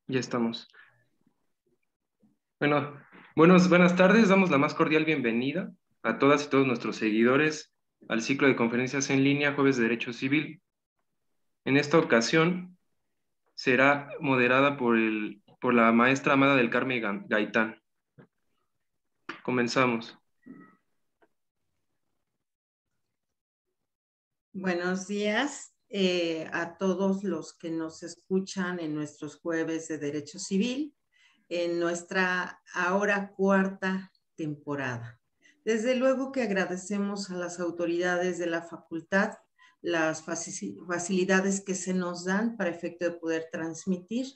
Ya estamos. Bueno, buenas tardes. Damos la más cordial bienvenida a todas y todos nuestros seguidores al ciclo de conferencias en línea Jueves de Derecho Civil. En esta ocasión será moderada por la maestra Amada del Carmen Gaitán. Comenzamos. Buenos días a todos los que nos escuchan en nuestros jueves de Derecho Civil, en nuestra ahora cuarta temporada. Desde luego que agradecemos a las autoridades de la facultad las facilidades que se nos dan para efecto de poder transmitir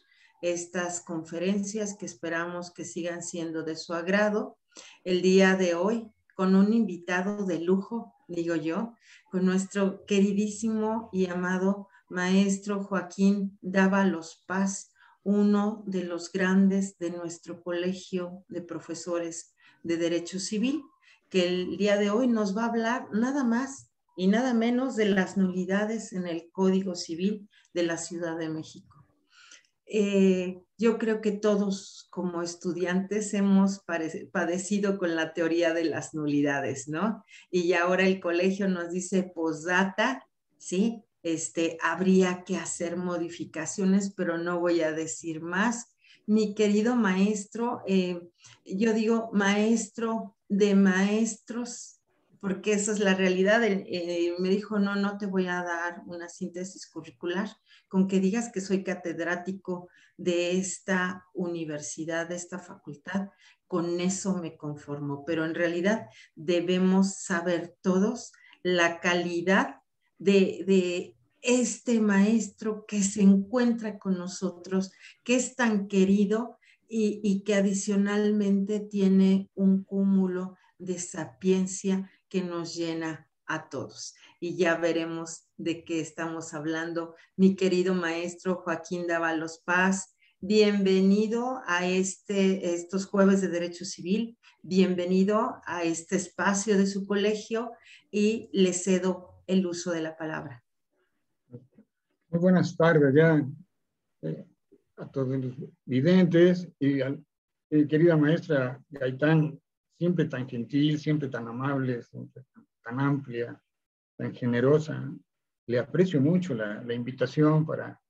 estas conferencias que esperamos que sigan siendo de su agrado. El día de hoy, con un invitado de lujo, digo yo, con nuestro queridísimo y amado maestro Joaquín Dávalos Paz, uno de los grandes de nuestro colegio de profesores de Derecho Civil, que el día de hoy nos va a hablar nada más y nada menos de las nulidades en el Código Civil de la Ciudad de México. Yo creo que todos como estudiantes hemos padecido con la teoría de las nulidades, ¿no? Y ahora el colegio nos dice postdata, ¿sí? Habría que hacer modificaciones, pero no voy a decir más. Mi querido maestro, yo digo maestro de maestros, porque esa es la realidad. Me dijo, no te voy a dar una síntesis curricular, con que digas que soy catedrático de esta universidad, de esta facultad, con eso me conformo. Pero en realidad debemos saber todos la calidad de este maestro que se encuentra con nosotros, que es tan querido y que adicionalmente tiene un cúmulo de sapiencia que nos llena a todos. Y ya veremos de qué estamos hablando. Mi querido maestro Joaquín Dávalos Paz, bienvenido a estos jueves de Derecho Civil, bienvenido a este espacio de su colegio y le cedo el uso de la palabra. Muy buenas tardes ya a todos los videntes y a querida maestra Gaitán, siempre tan gentil, siempre tan amable, siempre tan amplia, tan generosa. Le aprecio mucho la invitación para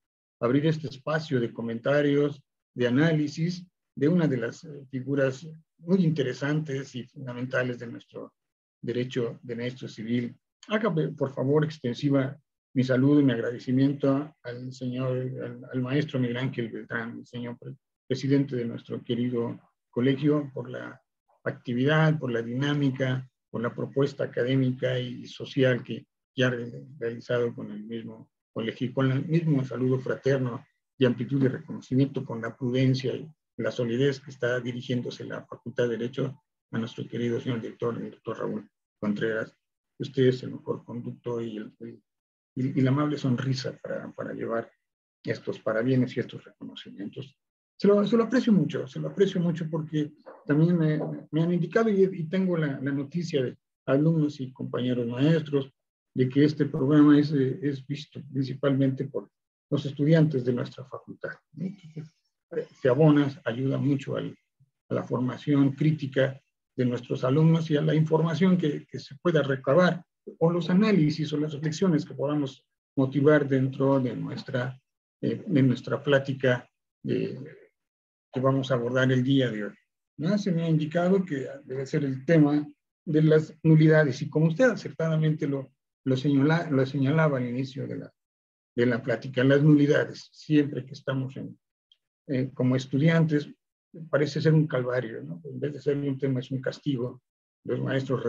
abrir este espacio de comentarios, de análisis de una de las figuras muy interesantes y fundamentales de nuestro derecho civil. Haga, por favor, extensiva mi saludo y mi agradecimiento al maestro Miguel Ángel Beltrán, el señor presidente de nuestro querido colegio, por la actividad, por la dinámica, por la propuesta académica y social que ya ha realizado con el mismo colegio, con el mismo saludo fraterno de amplitud de reconocimiento, con la prudencia y la solidez que está dirigiéndose la Facultad de Derecho a nuestro querido señor director, el doctor Raúl Contreras. Usted es el mejor conducto y la amable sonrisa para llevar estos parabienes y estos reconocimientos. Se lo aprecio mucho porque también me han indicado y tengo la noticia de alumnos y compañeros maestros de que este programa es visto principalmente por los estudiantes de nuestra facultad. Entonces, se abona, ayuda mucho a la formación crítica de nuestros alumnos y a la información que se pueda recabar, o los análisis o las reflexiones que podamos motivar dentro de nuestra plática que vamos a abordar el día de hoy. ¿No? Se me ha indicado que debe ser el tema de las nulidades, y como usted acertadamente lo señalaba al inicio de la plática, las nulidades, siempre que estamos como estudiantes, parece ser un calvario, ¿no? En vez de ser un tema, es un castigo. Los maestros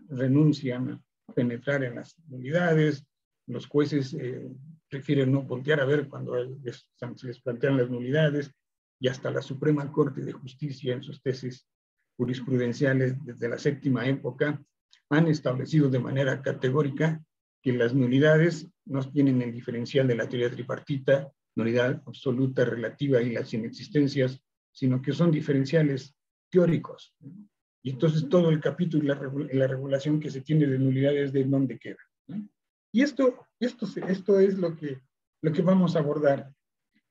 renuncian a penetrar en las nulidades, los jueces prefieren no voltear a ver cuando se les plantean las nulidades, y hasta la Suprema Corte de Justicia en sus tesis jurisprudenciales desde la séptima época han establecido de manera categórica que las nulidades no tienen el diferencial de la teoría tripartita, nulidad absoluta, relativa y las inexistencias, sino que son diferenciales teóricos. Y entonces todo el capítulo y la regulación que se tiene de nulidades de dónde queda, ¿no? Y esto es lo que vamos a abordar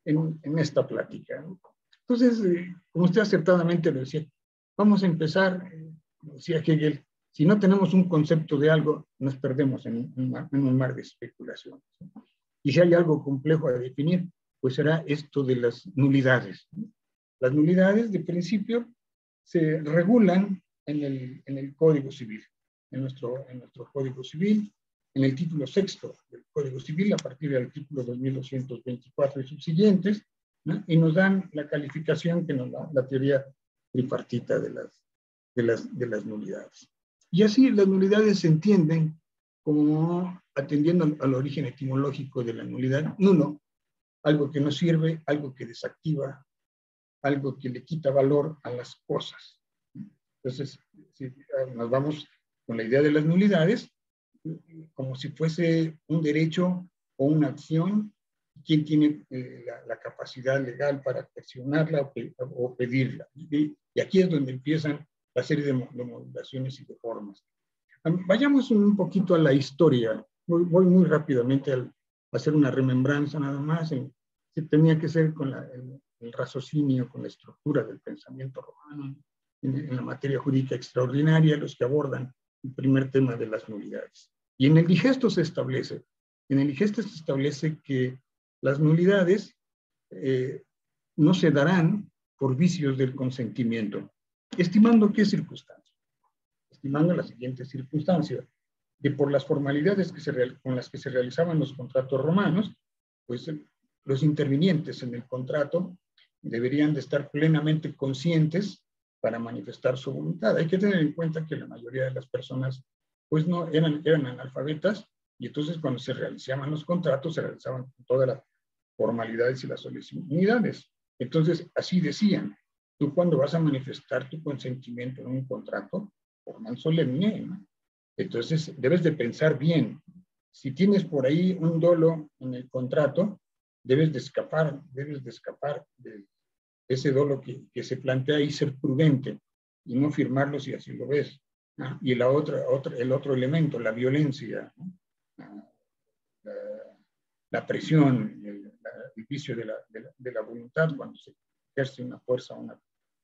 en esta plática, ¿no? Entonces, como usted acertadamente lo decía, vamos a empezar, decía Hegel, si no tenemos un concepto de algo, nos perdemos en un mar de especulaciones, ¿no? Y si hay algo complejo a definir, pues será esto de las nulidades, ¿no? Las nulidades, de principio, se regulan en el Código Civil, en nuestro Código Civil, en el título sexto del Código Civil, a partir del artículo 2224 y subsiguientes, ¿no? Y nos dan la calificación que nos da la teoría tripartita de las nulidades. Y así las nulidades se entienden como atendiendo al origen etimológico de la nulidad: nulo, algo que no sirve, algo que desactiva, algo que le quita valor a las cosas. Entonces, si nos vamos con la idea de las nulidades, como si fuese un derecho o una acción, ¿quién tiene la capacidad legal para accionarla o pedirla? Y aquí es donde empiezan la serie de modulaciones y de formas. Vayamos un poquito a la historia. Voy muy rápidamente a hacer una remembranza nada más. Que tenía que ser con el raciocinio, con la estructura del pensamiento romano, en la materia jurídica extraordinaria, los que abordan el primer tema de las nulidades. Y en el digesto se establece que las nulidades no se darán por vicios del consentimiento, estimando qué circunstancia. Estimando la siguiente circunstancia: que por las formalidades con las que se realizaban los contratos romanos, pues los intervinientes en el contrato deberían de estar plenamente conscientes para manifestar su voluntad. Hay que tener en cuenta que la mayoría de las personas pues no eran analfabetas, y entonces cuando se realizaban los contratos se realizaban con todas las formalidades y las solemnidades. Entonces así decían: tú cuando vas a manifestar tu consentimiento en un contrato formal solemne, ¿no? Entonces debes de pensar bien. Si tienes por ahí un dolo en el contrato, debes de escapar de ese dolo que se plantea y ser prudente y no firmarlo si así lo ves, ¿no? Y el otro elemento, la violencia, ¿no? La presión, el vicio de la voluntad, cuando se ejerce una fuerza,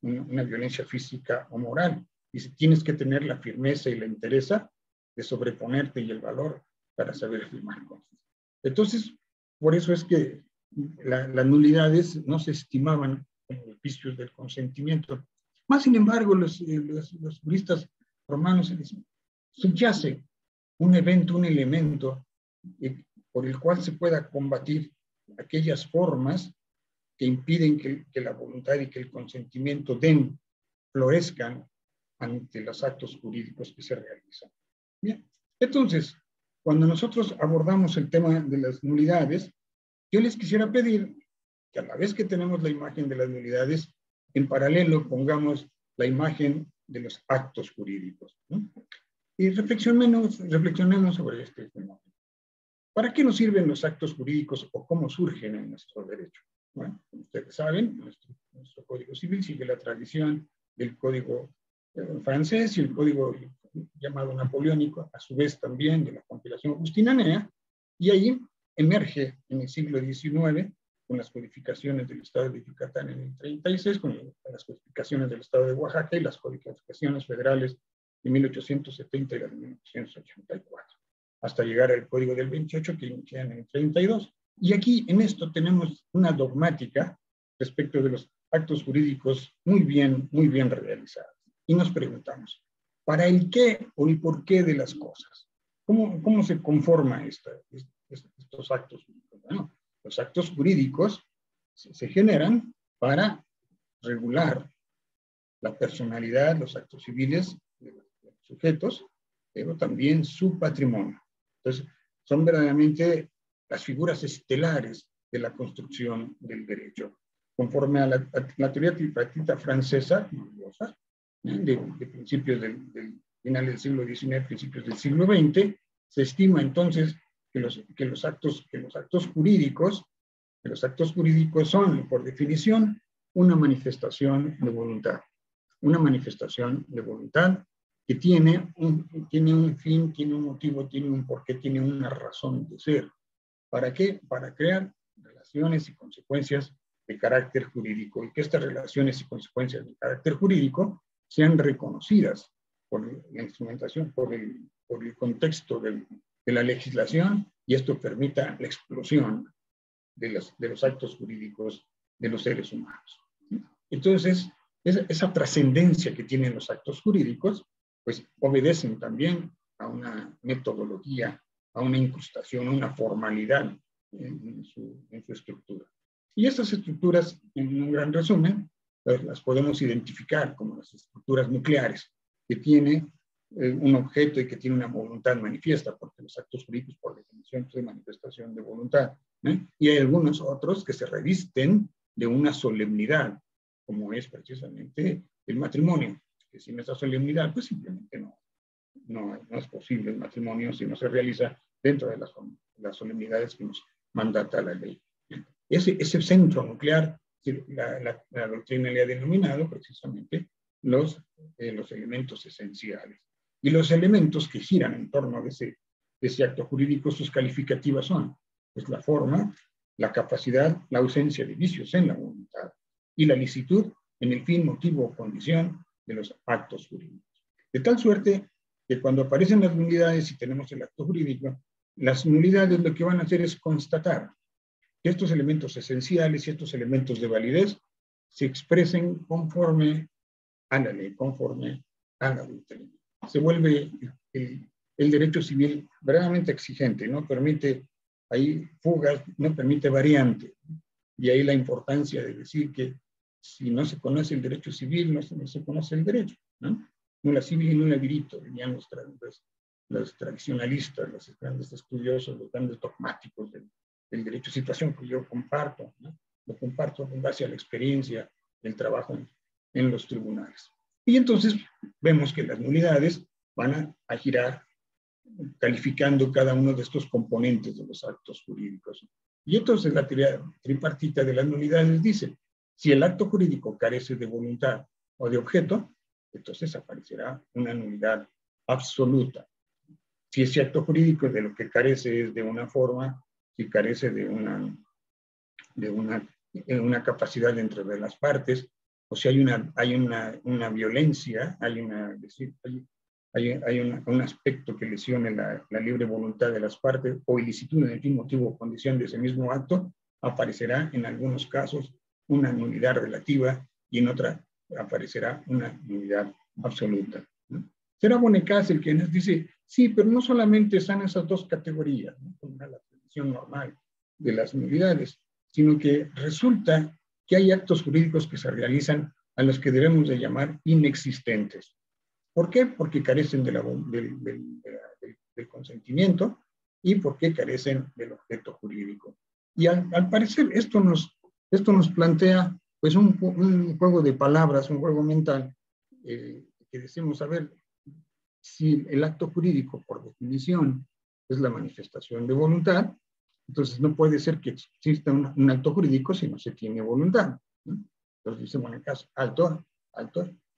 una violencia física o moral. Y si tienes que tener la firmeza y la entereza de sobreponerte y el valor para saber firmar cosas. Entonces, por eso es que las nulidades no se estimaban como vicios del consentimiento. Más sin embargo, los juristas romanos subyace un evento, un elemento por el cual se pueda combatir aquellas formas que impiden que la voluntad y que el consentimiento florezcan ante los actos jurídicos que se realizan. Bien, entonces, cuando nosotros abordamos el tema de las nulidades, yo les quisiera pedir que a la vez que tenemos la imagen de las nulidades, en paralelo pongamos la imagen de los actos jurídicos, ¿no? Y reflexionemos sobre este fenómeno. ¿Para qué nos sirven los actos jurídicos o cómo surgen en nuestro derecho? Bueno, como ustedes saben, nuestro Código Civil sigue la tradición del Código francés y el Código llamado napoleónico, a su vez también de la compilación agustinanea, y ahí emerge en el siglo XIX, con las codificaciones del Estado de Yucatán en el 36, con las codificaciones del Estado de Oaxaca y las codificaciones federales de 1870 y las de 1884, hasta llegar al Código del 28 que inician en el 32. Y aquí en esto tenemos una dogmática respecto de los actos jurídicos muy bien realizados. Y nos preguntamos, ¿para el qué o el por qué de las cosas? ¿Cómo se conforman estos actos jurídicos? Bueno, los actos jurídicos se generan para regular la personalidad, los actos civiles de los sujetos, pero también su patrimonio. Entonces, son verdaderamente las figuras estelares de la construcción del derecho. Conforme a la teoría tripartita francesa, de principios del final del siglo XIX, principios del siglo XX, se estima entonces que los actos jurídicos son, por definición, una manifestación de voluntad. Una manifestación de voluntad que tiene un fin, tiene un motivo, tiene un porqué, tiene una razón de ser. ¿Para qué? Para crear relaciones y consecuencias de carácter jurídico, y que estas relaciones y consecuencias de carácter jurídico sean reconocidas por la instrumentación, por el contexto de la legislación, y esto permita la explosión de los actos jurídicos de los seres humanos. Entonces, esa trascendencia que tienen los actos jurídicos, pues obedecen también a una metodología, a una incrustación, a una formalidad en su estructura. Y estas estructuras, en un gran resumen, pues, las podemos identificar como las estructuras nucleares, que tiene un objeto y que tiene una voluntad manifiesta, porque los actos jurídicos, por definición, son manifestación de voluntad, ¿eh? Y hay algunos otros que se revisten de una solemnidad, como es precisamente el matrimonio, que sin esa solemnidad, pues simplemente no es posible el matrimonio si no se realiza dentro de las solemnidades que nos mandata la ley. Ese centro nuclear, la doctrina le ha denominado precisamente los elementos esenciales. Y los elementos que giran en torno de ese acto jurídico, sus calificativas son pues, la forma, la capacidad, la ausencia de vicios en la voluntad y la licitud en el fin, motivo o condición de los actos jurídicos. De tal suerte que cuando aparecen las nulidades y tenemos el acto jurídico, las nulidades lo que van a hacer es constatar que estos elementos esenciales y estos elementos de validez se expresen conforme a la ley, conforme a la doctrina. Se vuelve el derecho civil verdaderamente exigente, no permite ahí fugas, no permite variante. Y ahí la importancia de decir que si no se conoce el derecho civil, no se conoce el derecho, ¿no? Nulla civil y nulla diritto, dirían los tradicionalistas, los grandes estudiosos, los grandes dogmáticos del derecho, situación que yo comparto, ¿no? Lo comparto en base a la experiencia del trabajo en los tribunales. Y entonces vemos que las nulidades van a girar calificando cada uno de estos componentes de los actos jurídicos. Y entonces la teoría tripartita de las nulidades dice, si el acto jurídico carece de voluntad o de objeto, entonces aparecerá una nulidad absoluta. Si ese acto jurídico de lo que carece es de una forma, si carece de una capacidad entre las partes, o si hay una violencia, hay un aspecto que lesione la libre voluntad de las partes o ilicitud en el fin, motivo o condición de ese mismo acto, aparecerá en algunos casos una nulidad relativa y en otra aparecerá una nulidad absoluta, ¿no? Será Bonecas el que nos dice, sí, pero no solamente están esas dos categorías, ¿no? Como la definición normal de las nulidades, sino que resulta que hay actos jurídicos que se realizan a los que debemos de llamar inexistentes. ¿Por qué? Porque carecen del consentimiento y porque carecen del objeto jurídico. Y al parecer esto nos plantea pues un juego de palabras, un juego mental, que decimos, a ver, si el acto jurídico por definición es la manifestación de voluntad, entonces no puede ser que exista un acto jurídico si no se tiene voluntad, ¿no? Entonces dice, bueno, en caso, alto,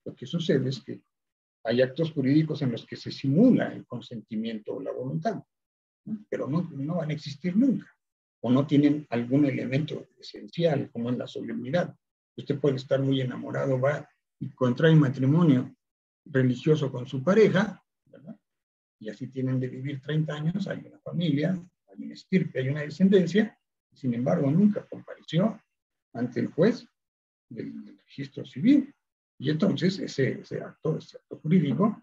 lo que sucede es que hay actos jurídicos en los que se simula el consentimiento o la voluntad, ¿no? Pero no van a existir nunca, o no tienen algún elemento esencial, como en la solemnidad. Usted puede estar muy enamorado, va y contrae matrimonio religioso con su pareja, ¿verdad? Y así tienen de vivir 30 años, hay una familia, hay una estirpe, hay una descendencia, sin embargo nunca compareció ante el juez del registro civil. Y entonces ese acto jurídico,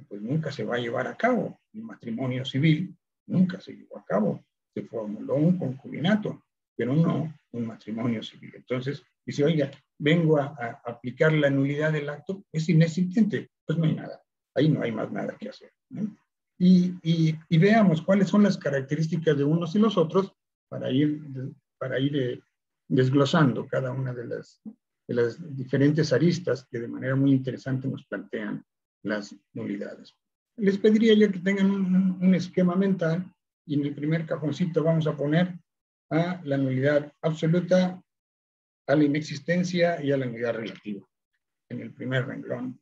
pues nunca se va a llevar a cabo. El matrimonio civil nunca se llevó a cabo. Se formuló un concubinato, pero no un matrimonio civil. Entonces dice, oiga, vengo a aplicar la nulidad del acto, es inexistente. Pues no hay nada. Ahí no hay más nada que hacer, ¿no? Y veamos cuáles son las características de unos y los otros para ir desglosando cada una de las diferentes aristas que de manera muy interesante nos plantean las nulidades. Les pediría yo que tengan un esquema mental y en el primer cajoncito vamos a poner a la nulidad absoluta, a la inexistencia y a la nulidad relativa. En el primer renglón.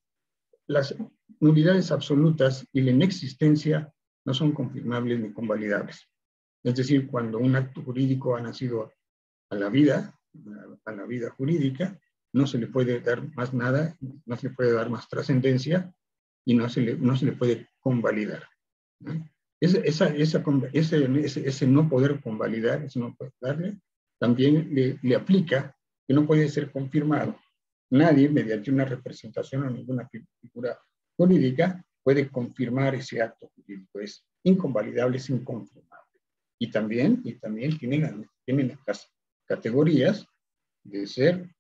Las nulidades absolutas y la inexistencia no son confirmables ni convalidables. Es decir, cuando un acto jurídico ha nacido a la vida jurídica, no se le puede dar más nada, no se le puede dar más trascendencia y no se le puede convalidar, ¿no? Ese no poder convalidar, ese no poder darle, también le aplica que no puede ser confirmado. Nadie, mediante una representación o ninguna figura jurídica, puede confirmar ese acto jurídico. Es inconvalidable, es inconfirmable. Y también tienen las categorías de ser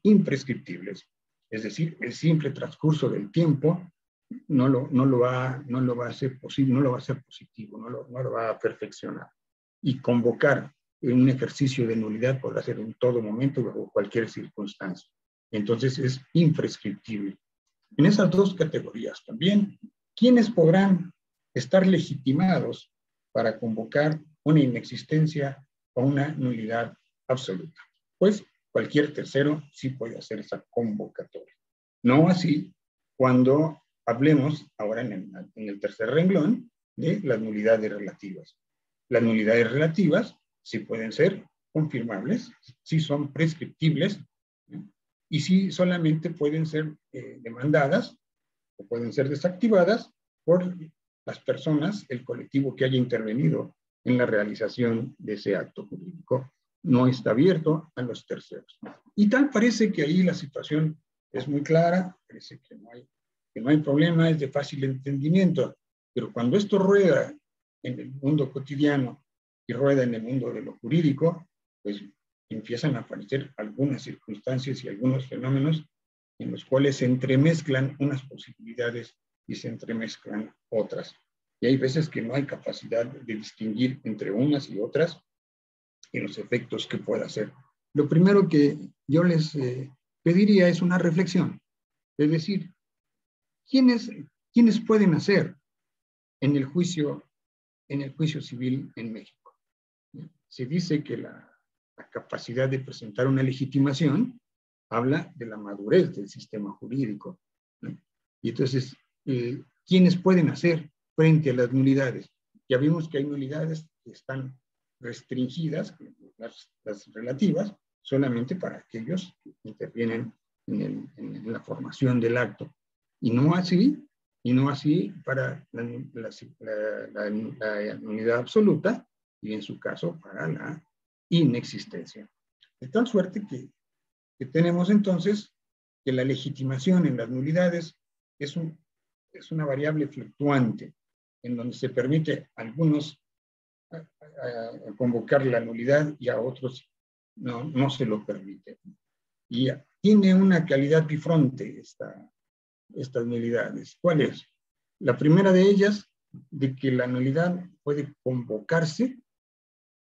imprescriptibles. Es decir, el simple transcurso del tiempo no lo va a hacer posible, no lo va a hacer positivo, no lo va a perfeccionar. Y convocar en un ejercicio de nulidad podrá ser en todo momento o cualquier circunstancia. Entonces es imprescriptible. En esas dos categorías también, ¿quiénes podrán estar legitimados para convocar una inexistencia o una nulidad absoluta? Pues cualquier tercero sí puede hacer esa convocatoria. No así cuando hablemos ahora en el tercer renglón de las nulidades relativas. Las nulidades relativas sí pueden ser confirmables, sí son prescriptibles, ¿no? Y sí solamente pueden ser demandadas o pueden ser desactivadas por las personas, el colectivo que haya intervenido en la realización de ese acto jurídico. No está abierto a los terceros. Y tal parece que ahí la situación es muy clara, parece que no hay problema, es de fácil entendimiento, pero cuando esto rueda en el mundo cotidiano y rueda en el mundo de lo jurídico, pues empiezan a aparecer algunas circunstancias y algunos fenómenos en los cuales se entremezclan unas posibilidades y se entremezclan otras. Y hay veces que no hay capacidad de distinguir entre unas y otras y los efectos que pueda hacer. Lo primero que yo les pediría es una reflexión, es decir, ¿quiénes pueden hacer en el juicio civil en México? Se dice que la capacidad de presentar una legitimación habla de la madurez del sistema jurídico, ¿no? Y entonces, ¿quiénes pueden hacer frente a las nulidades? Ya vimos que hay nulidades que están restringidas, las relativas, solamente para aquellos que intervienen en la formación del acto. Y no así para la nulidad absoluta y en su caso para la inexistencia. De tal suerte que tenemos entonces que la legitimación en las nulidades es una variable fluctuante en donde se permite a algunos a convocar la nulidad y a otros no se lo permite. Y tiene una calidad bifronte estas nulidades. ¿Cuál es? La primera de ellas, de que la nulidad puede convocarse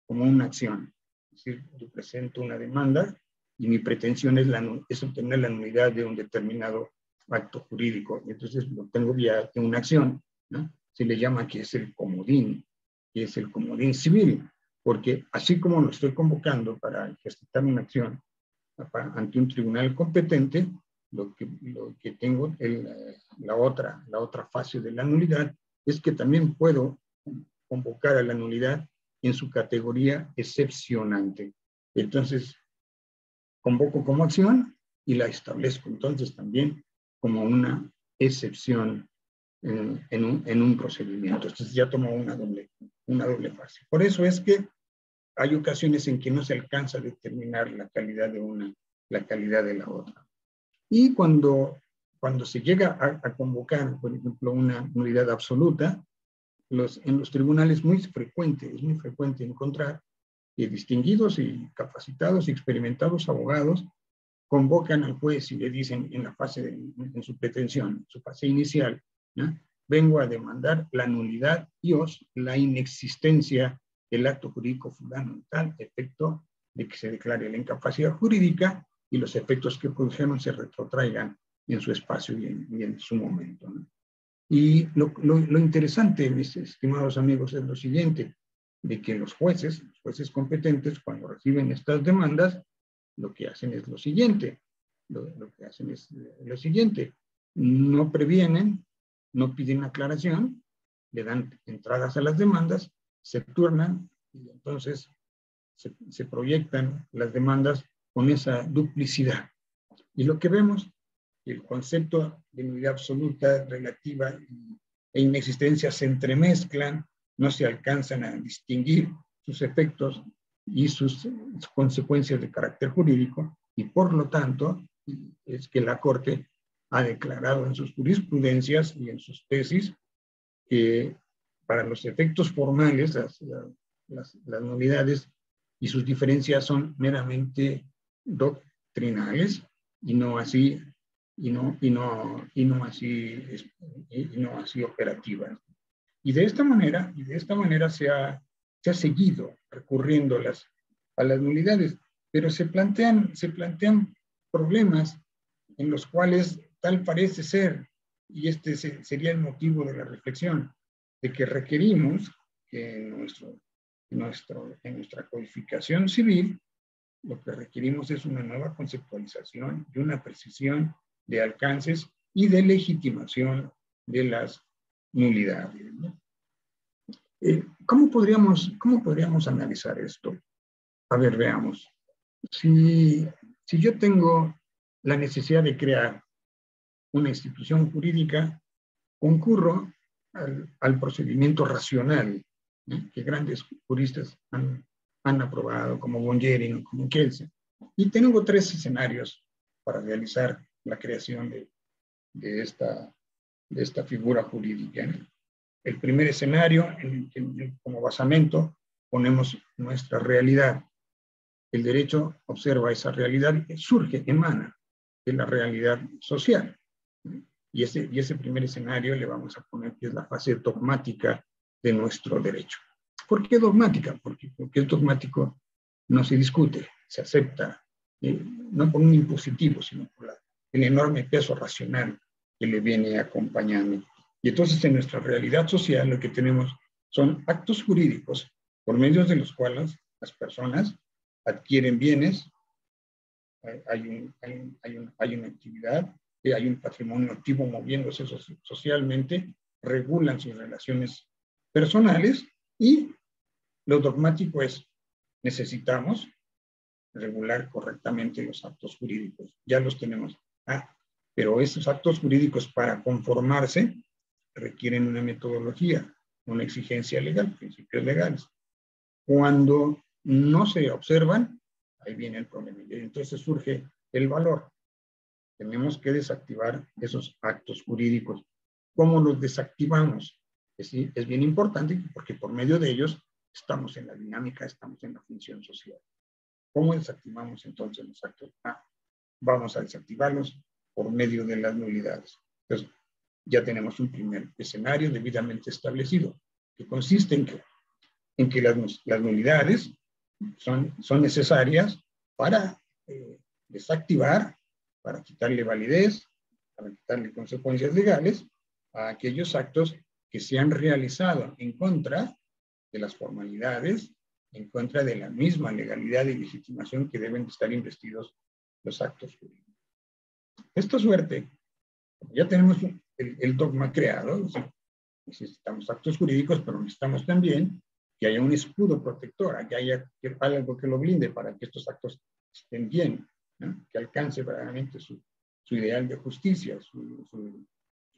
como una acción. Es decir, yo presento una demanda y mi pretensión es obtener la nulidad de un determinado acto jurídico. Entonces lo tengo vía de una acción, ¿no? Se le llama que es el comodín civil, porque así como lo estoy convocando para ejercitar una acción ante un tribunal competente, lo que tengo, la otra fase de la nulidad, es que también puedo convocar a la nulidad en su categoría excepcionante. Entonces, convoco como acción y la establezco entonces también como una excepción en un procedimiento. Entonces ya toma una doble fase. Por eso es que hay ocasiones en que no se alcanza a determinar la calidad de una, la calidad de la otra. Y cuando se llega a convocar, por ejemplo, una nulidad absoluta, en los tribunales es muy frecuente encontrar que distinguidos y capacitados y experimentados abogados convocan al juez y le dicen en su pretensión, en su fase inicial, ¿no? Vengo a demandar la nulidad y la inexistencia del acto jurídico fundamental, efecto de que se declare la incapacidad jurídica y los efectos que produjeron se retrotraigan en su espacio y en su momento, ¿no? Y lo interesante, mis estimados amigos, es lo siguiente, de que los jueces competentes, cuando reciben estas demandas, lo que hacen es lo siguiente, no previenen, no piden aclaración, le dan entradas a las demandas se turnan y entonces se proyectan las demandas con esa duplicidad. Y lo que vemos, el concepto de nulidad absoluta, relativa e inexistencia se entremezclan, no se alcanzan a distinguir sus efectos y sus consecuencias de carácter jurídico, y por lo tanto es que la Corte ha declarado en sus jurisprudencias y en sus tesis que para los efectos formales las nulidades y sus diferencias son meramente doctrinales y no así operativas. Y de esta manera se ha seguido recurriendo a las nulidades, pero se plantean problemas en los cuales tal parece ser, y este sería el motivo de la reflexión, de que requerimos que en nuestra codificación civil, lo que requerimos es una nueva conceptualización y una precisión de alcances y de legitimación de las nulidades, ¿no? ¿Cómo podríamos analizar esto? A ver, veamos. Si yo tengo la necesidad de crear una institución jurídica, concurro al procedimiento racional, ¿no?, que grandes juristas han aprobado, como Bongerin, como Kelsen. Y tengo 3 escenarios para realizar la creación de esta figura jurídica, ¿no? El primer escenario, en el que como basamento ponemos nuestra realidad. El derecho observa esa realidad que surge, emana de la realidad social. Y ese primer escenario le vamos a poner que es la fase dogmática de nuestro derecho. ¿Por qué dogmática? Porque es dogmático, no se discute, se acepta, no por un impositivo, sino por el enorme peso racional que le viene acompañando. Y entonces en nuestra realidad social lo que tenemos son actos jurídicos por medio de los cuales las personas adquieren bienes, hay una actividad, hay un patrimonio activo moviéndose socialmente, regulan sus relaciones personales, y lo dogmático es, necesitamos regular correctamente los actos jurídicos. Ya los tenemos. Pero esos actos jurídicos, para conformarse, requieren una metodología, una exigencia legal, principios legales. Cuando no se observan, ahí viene el problema. Y entonces surge el valor. Tenemos que desactivar esos actos jurídicos. ¿Cómo los desactivamos? Es bien importante, porque por medio de ellos estamos en la dinámica, estamos en la función social. ¿Cómo desactivamos entonces los actos? Vamos a desactivarlos por medio de las nulidades. Entonces, ya tenemos un primer escenario debidamente establecido, que consiste en que las nulidades son necesarias para desactivar, para quitarle validez, para quitarle consecuencias legales a aquellos actos que se han realizado en contra de las formalidades, en contra de la misma legalidad y legitimación que deben estar investidos los actos jurídicos. Esta suerte, ya tenemos el dogma creado, necesitamos actos jurídicos, pero necesitamos también que haya un escudo protector, que haya algo que lo blinde para que estos actos estén bien, ¿no?, que alcance verdaderamente su ideal de justicia, su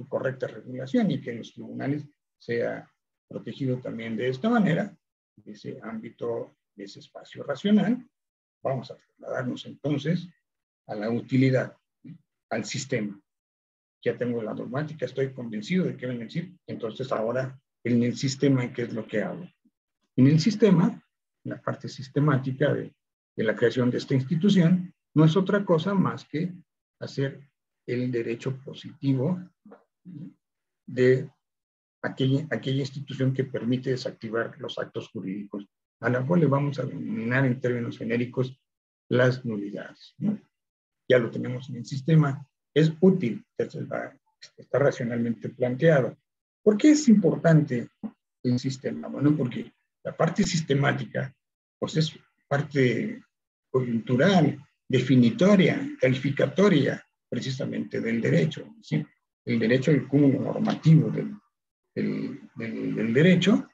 correcta regulación, y que en los tribunales sea protegido también de esta manera, de ese ámbito, de ese espacio racional. Vamos a trasladarnos entonces a la utilidad, ¿no?, al sistema. Ya tengo la dogmática, estoy convencido de qué van a decir, entonces ahora en el sistema, ¿qué es lo que hago? En el sistema, la parte sistemática de la creación de esta institución, no es otra cosa más que hacer el derecho positivo de aquella institución que permite desactivar los actos jurídicos, a la cual le vamos a denominar en términos genéricos las nulidades, ¿no? Ya lo tenemos en el sistema, es útil, está racionalmente planteado. ¿Por qué es importante el sistema? Bueno, porque la parte sistemática, pues es parte coyuntural, definitoria, calificatoria, precisamente del derecho, ¿sí? El derecho, el cúmulo normativo del derecho,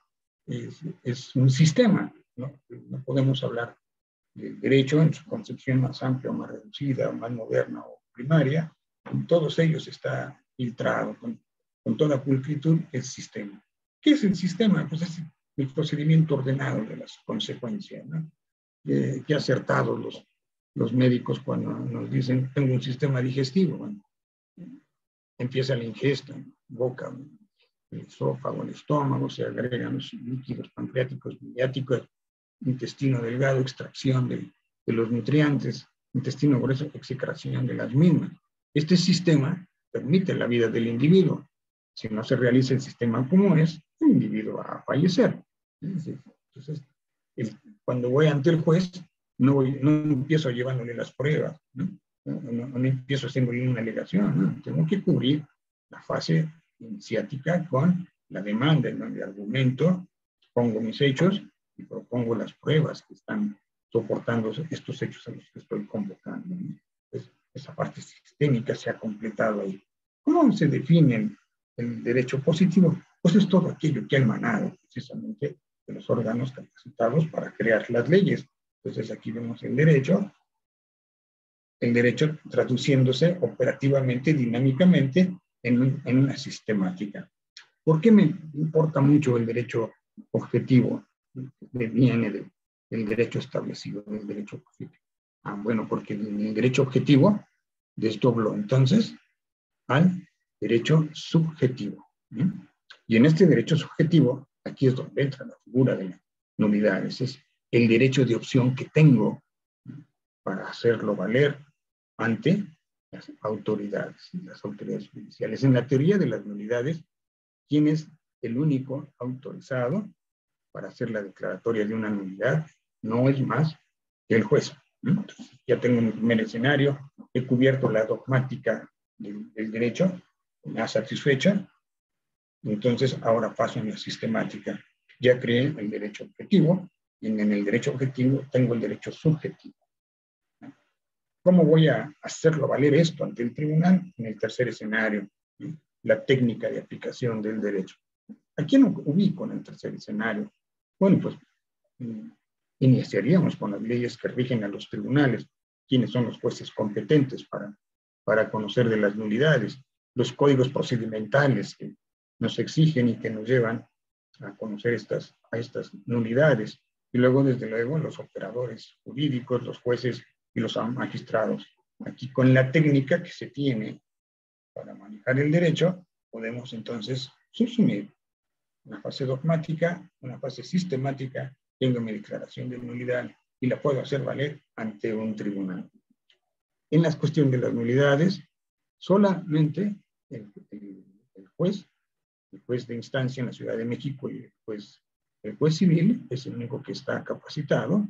es un sistema, ¿no? No podemos hablar del derecho en su concepción más amplia o más reducida, o más moderna o primaria. En todos ellos está filtrado con toda pulcritud el sistema. ¿Qué es el sistema? Pues es el procedimiento ordenado de las consecuencias, ¿no? Qué acertados los médicos cuando nos dicen, tengo un sistema digestivo. Bueno, empieza la ingesta, boca, el esófago, el estómago, se agregan los líquidos pancreáticos, biliáticos, intestino delgado, extracción de los nutrientes, intestino grueso, execración de las mismas. Este sistema permite la vida del individuo. Si no se realiza el sistema como es, el individuo va a fallecer. Entonces, cuando voy ante el juez, no empiezo llevándole las pruebas, no empiezo haciéndole una alegación, ¿no? Tengo que cubrir la fase iniciática con la demanda, en donde argumento, pongo mis hechos y propongo las pruebas que están soportando estos hechos a los que estoy convocando, ¿no? Esa parte sistémica se ha completado ahí. ¿Cómo se define el derecho positivo? Pues es todo aquello que ha emanado precisamente de los órganos capacitados para crear las leyes. Entonces aquí vemos el derecho traduciéndose operativamente, dinámicamente, en una sistemática. ¿Por qué me importa mucho el derecho objetivo? Viene del derecho establecido, del derecho positivo. Bueno, porque el derecho objetivo desdobló entonces al derecho subjetivo. Y en este derecho subjetivo, aquí es donde entra la figura de la nulidad. Ese es el derecho de opción que tengo para hacerlo valer ante las autoridades judiciales. En la teoría de las nulidades, ¿quién es el único autorizado para hacer la declaratoria de una nulidad? No es más que el juez. Entonces, ya tengo un primer escenario, he cubierto la dogmática del derecho, me ha satisfecha, entonces ahora paso en la sistemática. Ya creé el derecho objetivo, y en el derecho objetivo tengo el derecho subjetivo. ¿Cómo voy a hacerlo valer esto ante el tribunal? En el tercer escenario, la técnica de aplicación del derecho. ¿A quién ubico en el tercer escenario? Bueno, pues iniciaríamos con las leyes que rigen a los tribunales, quiénes son los jueces competentes para conocer de las nulidades, los códigos procedimentales que nos exigen y que nos llevan a conocer a estas nulidades, y luego, desde luego, los operadores jurídicos, los jueces y los magistrados. Aquí, con la técnica que se tiene para manejar el derecho, podemos entonces subsumir una fase dogmática, una fase sistemática, tengo mi declaración de nulidad y la puedo hacer valer ante un tribunal. En la cuestión de las nulidades, solamente el juez de instancia en la Ciudad de México y el juez civil es el único que está capacitado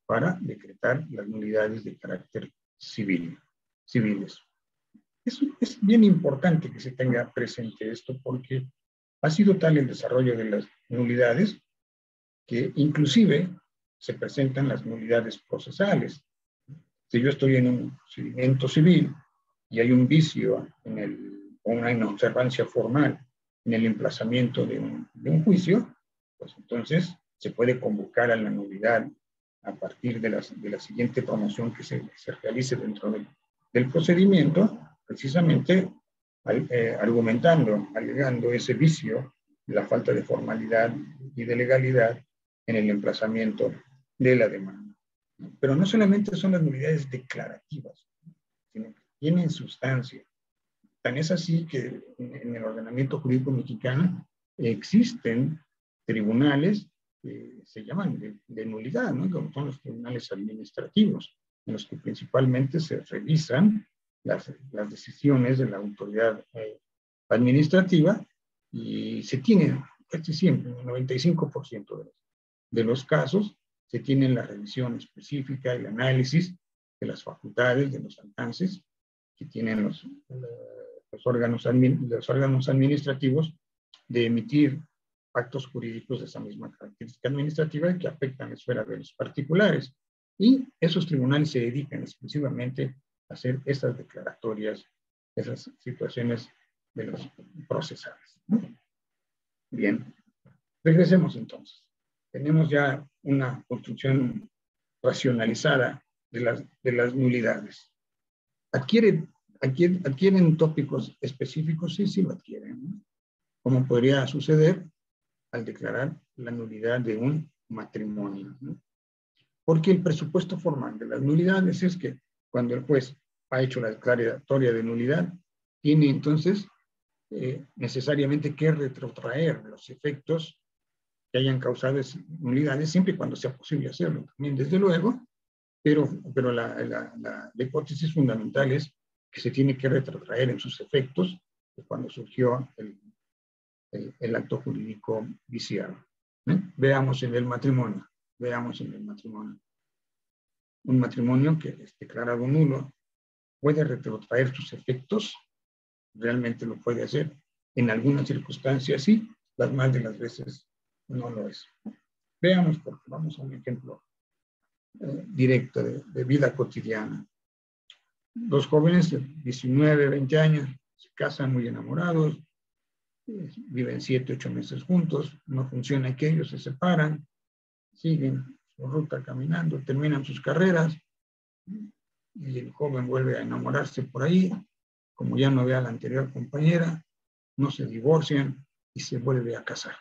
para decretar las nulidades de carácter civiles. Es bien importante que se tenga presente esto, porque ha sido tal el desarrollo de las nulidades que inclusive se presentan las nulidades procesales. Si yo estoy en un procedimiento civil y hay un vicio o una inobservancia formal en el emplazamiento de un juicio, pues entonces se puede convocar a la nulidad a partir de la siguiente promoción que se realice dentro del procedimiento, precisamente alegando ese vicio, la falta de formalidad y de legalidad en el emplazamiento de la demanda. Pero no solamente son las nulidades declarativas, sino que tienen sustancia. Tan es así que en el ordenamiento jurídico mexicano existen tribunales que se llaman de nulidad, ¿no? Como son los tribunales administrativos, en los que principalmente se revisan las decisiones de la autoridad administrativa, y se tiene, casi siempre, en el 95% de los casos, se tiene la revisión específica, el análisis de las facultades, de los alcances que tienen los órganos administrativos de emitir actos jurídicos de esa misma característica administrativa que afectan la esfera de los particulares. Y esos tribunales se dedican exclusivamente a hacer esas declaratorias, esas situaciones de los procesales. Bien. Regresemos entonces. Tenemos ya una construcción racionalizada de las nulidades. ¿Adquieren tópicos específicos? Sí, sí lo adquieren, ¿no? Como podría suceder al declarar la nulidad de un matrimonio, ¿no? Porque el presupuesto formal de las nulidades es que cuando el juez ha hecho la declaratoria de nulidad, tiene entonces necesariamente que retrotraer los efectos que hayan causado esas nulidades, siempre y cuando sea posible hacerlo también, desde luego, pero la hipótesis fundamental es que se tiene que retrotraer en sus efectos de cuando surgió el acto jurídico viciado. Veamos en el matrimonio. Un matrimonio que es declarado nulo puede retrotraer sus efectos, realmente lo puede hacer. En algunas circunstancias sí, las más de las veces no lo es. Veamos, porque vamos a un ejemplo directo de vida cotidiana. Los jóvenes de 19, 20 años se casan muy enamorados, viven 7, 8 meses juntos, no funciona aquello, se separan, siguen su ruta caminando, terminan sus carreras y el joven vuelve a enamorarse por ahí, como ya no ve a la anterior compañera, no se divorcian y se vuelve a casar.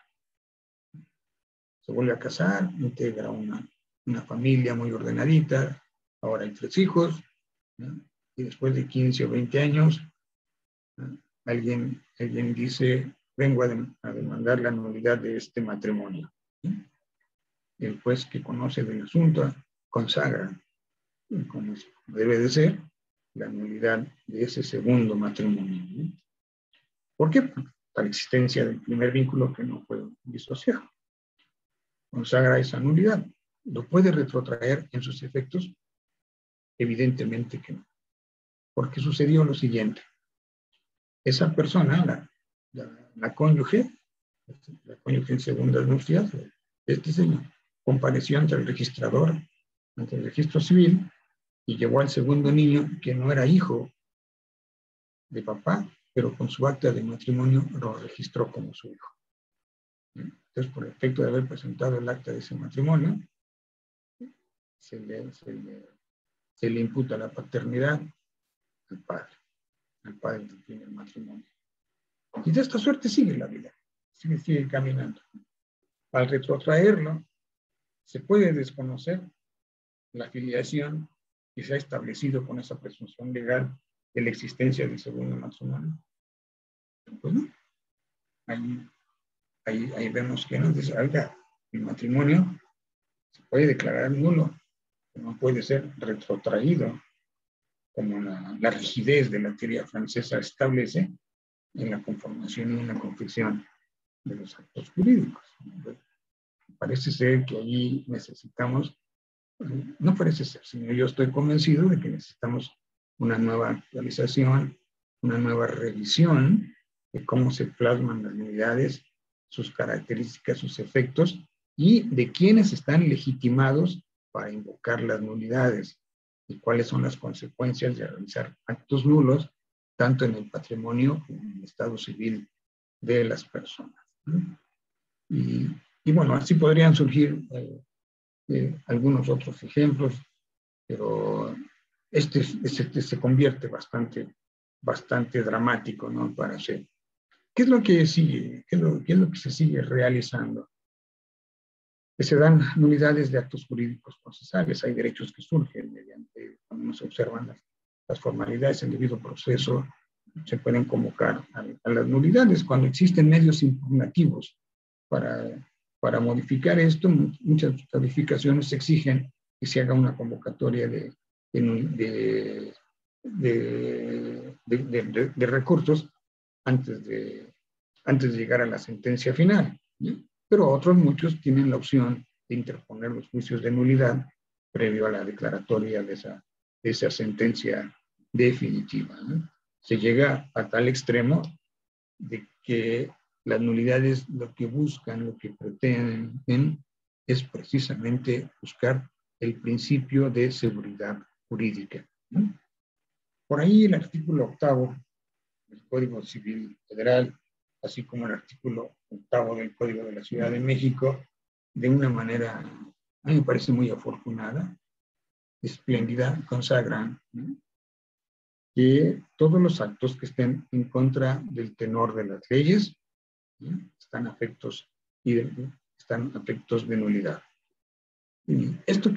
Se vuelve a casar, integra una familia muy ordenadita, ahora hay 3 hijos, ¿no? Y después de 15 o 20 años, ¿no? alguien dice, vengo a demandar la nulidad de este matrimonio, ¿no? El juez que conoce del asunto consagra, como debe de ser, la nulidad de ese segundo matrimonio, ¿no? ¿Por qué? Por la existencia del primer vínculo que no fue disociado. Consagra esa nulidad. ¿Lo puede retrotraer en sus efectos? Evidentemente que no. Porque sucedió lo siguiente. Esa persona, la cónyuge en segundas nupcias, este señor, compareció ante el registrador, ante el registro civil, y llevó al segundo niño, que no era hijo de papá, pero con su acta de matrimonio lo registró como su hijo. Entonces, por efecto de haber presentado el acta de ese matrimonio, se le imputa la paternidad al padre del primer matrimonio. Y de esta suerte sigue la vida, sigue caminando. Al retrotraerlo, se puede desconocer la filiación que se ha establecido con esa presunción legal de la existencia del segundo matrimonio. Pues no. Ahí vemos que nos dice, oiga, el matrimonio se puede declarar nulo, pero no puede ser retrotraído, como la rigidez de la teoría francesa establece en la conformación y en la confección de los actos jurídicos. Parece ser que allí necesitamos, no parece ser, sino yo estoy convencido de que necesitamos una nueva actualización, una nueva revisión de cómo se plasman las nulidades, sus características, sus efectos, y de quiénes están legitimados para invocar las nulidades y cuáles son las consecuencias de realizar actos nulos, tanto en el patrimonio como en el estado civil de las personas. Y bueno, así podrían surgir algunos otros ejemplos, pero este se convierte bastante dramático, ¿no? Para hacer. ¿Qué es lo que sigue? ¿Qué es lo que se sigue realizando? Que se dan nulidades de actos jurídicos procesales. Hay derechos que surgen mediante, cuando no se observan las formalidades en debido proceso, se pueden convocar a las nulidades. Cuando existen medios impugnativos para modificar esto, muchas calificaciones exigen que se haga una convocatoria de recursos antes de llegar a la sentencia final, ¿sí? Pero otros muchos tienen la opción de interponer los juicios de nulidad previo a la declaratoria de esa sentencia definitiva, ¿no? Se llega a tal extremo de que las nulidades lo que buscan, lo que pretenden es precisamente buscar el principio de seguridad jurídica, ¿no? Por ahí el artículo 8 del Código Civil Federal, así como el artículo 8º del Código de la Ciudad de México de una manera, a mí me parece muy afortunada, espléndida, consagran, ¿no?, que todos los actos que estén en contra del tenor de las leyes, ¿no?, están afectos de nulidad. ¿Y esto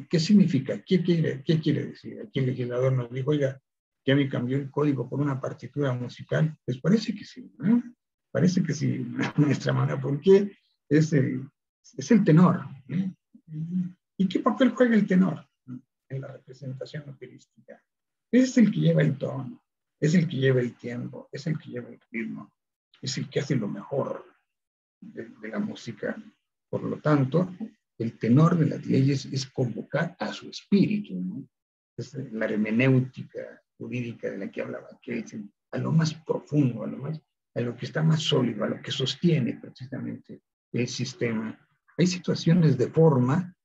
qué significa? ¿Qué quiere decir? Aquí el legislador nos dijo, oiga, ya me cambió el código por una partitura musical. Pues parece que sí, ¿no? Parece que sí, nuestra manera, porque es el tenor, ¿no? ¿Y qué papel juega el tenor en la representación operística? Es el que lleva el tono, es el que lleva el tiempo, es el que lleva el ritmo, es el que hace lo mejor de la música. Por lo tanto, el tenor de las leyes es convocar a su espíritu, ¿no? Es la hermenéutica jurídica de la que hablaba, que es a lo más profundo, a lo que está más sólido, a lo que sostiene precisamente el sistema. Hay situaciones de forma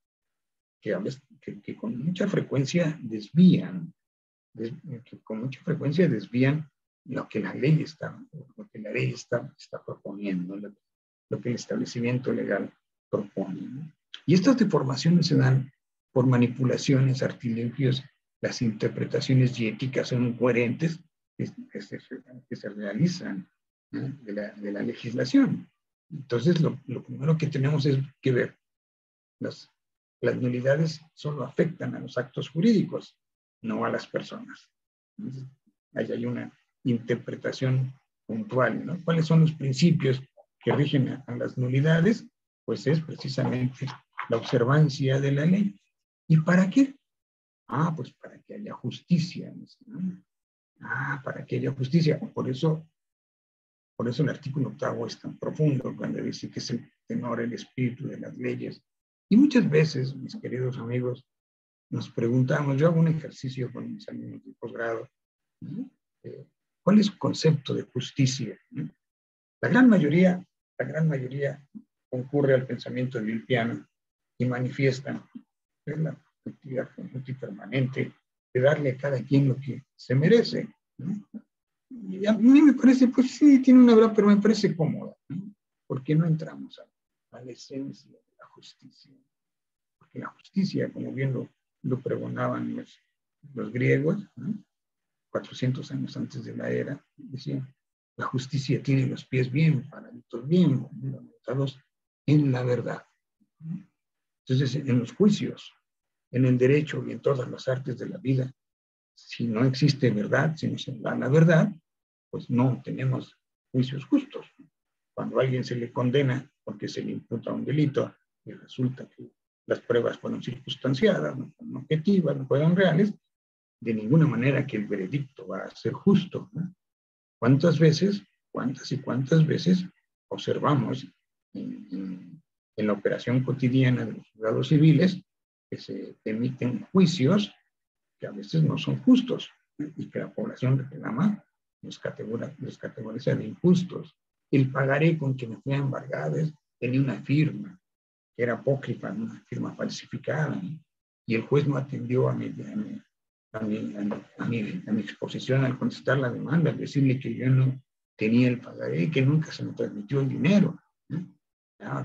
que con mucha frecuencia desvían lo que la ley está proponiendo, lo que el establecimiento legal propone, ¿no? Y estas deformaciones se dan por manipulaciones, artilugios, las interpretaciones diéticas son incoherentes que se realizan, ¿no?, de la legislación. Entonces, lo primero que tenemos es que ver, las nulidades solo afectan a los actos jurídicos, no a las personas. Entonces, ahí hay una interpretación puntual, ¿no? ¿Cuáles son los principios que rigen a las nulidades? Pues es precisamente la observancia de la ley. ¿Y para qué? Pues para que haya justicia, ¿no? Para que haya justicia. Por eso el artículo 8º es tan profundo cuando dice que es el tenor, el espíritu de las leyes. Y muchas veces, mis queridos amigos, nos preguntamos, yo hago un ejercicio con mis alumnos de posgrado, ¿no? ¿Cuál es su concepto de justicia? ¿No? La gran mayoría concurre al pensamiento lilpiano y manifiesta la actividad permanente de darle a cada quien lo que se merece, ¿no? Y a mí me parece, pues sí, tiene una verdad, pero me parece cómoda, ¿no? Porque no entramos a la esencia de la justicia. Porque la justicia, como bien lo pregonaban los griegos, ¿no?, 400 años antes de la era, decían, la justicia tiene los pies bien paraditos, bien fundamentados en la verdad. Entonces, en los juicios, en el derecho y en todas las artes de la vida, si no existe verdad, si no se da la verdad, pues no tenemos juicios justos. Cuando a alguien se le condena porque se le imputa un delito y resulta que las pruebas fueron circunstanciadas, no fueron objetivas, no fueron reales, de ninguna manera que el veredicto va a ser justo, ¿no? ¿Cuántas y cuántas veces observamos en la operación cotidiana de los juzgados civiles que se emiten juicios que a veces no son justos, ¿no?, y que la población reclama, los categoriza de injustos? El pagaré con que me fue embargado tenía una firma que era apócrifa, una firma falsificada, ¿no?, y el juez no atendió a mi exposición al contestar la demanda, al decirle que yo no tenía el pagaré, que nunca se me transmitió el dinero, ¿no?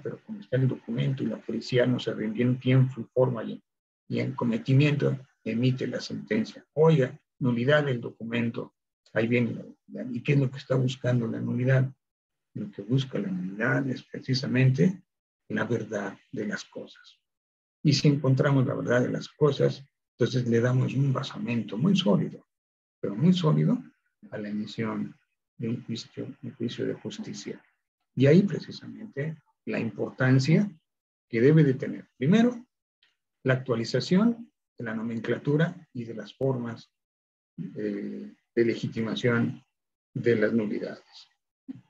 Pero como está el documento y la policía no se rindió en tiempo y forma y en cometimiento, emite la sentencia. Oiga, nulidad del documento. Ahí viene. ¿Y qué es lo que está buscando la nulidad? Lo que busca la nulidad es precisamente la verdad de las cosas. Y si encontramos la verdad de las cosas, entonces le damos un basamento muy sólido, pero muy sólido, a la emisión de un juicio de justicia. Y ahí precisamente la importancia que debe de tener, primero, la actualización de la nomenclatura y de las formas de legitimación de las nulidades.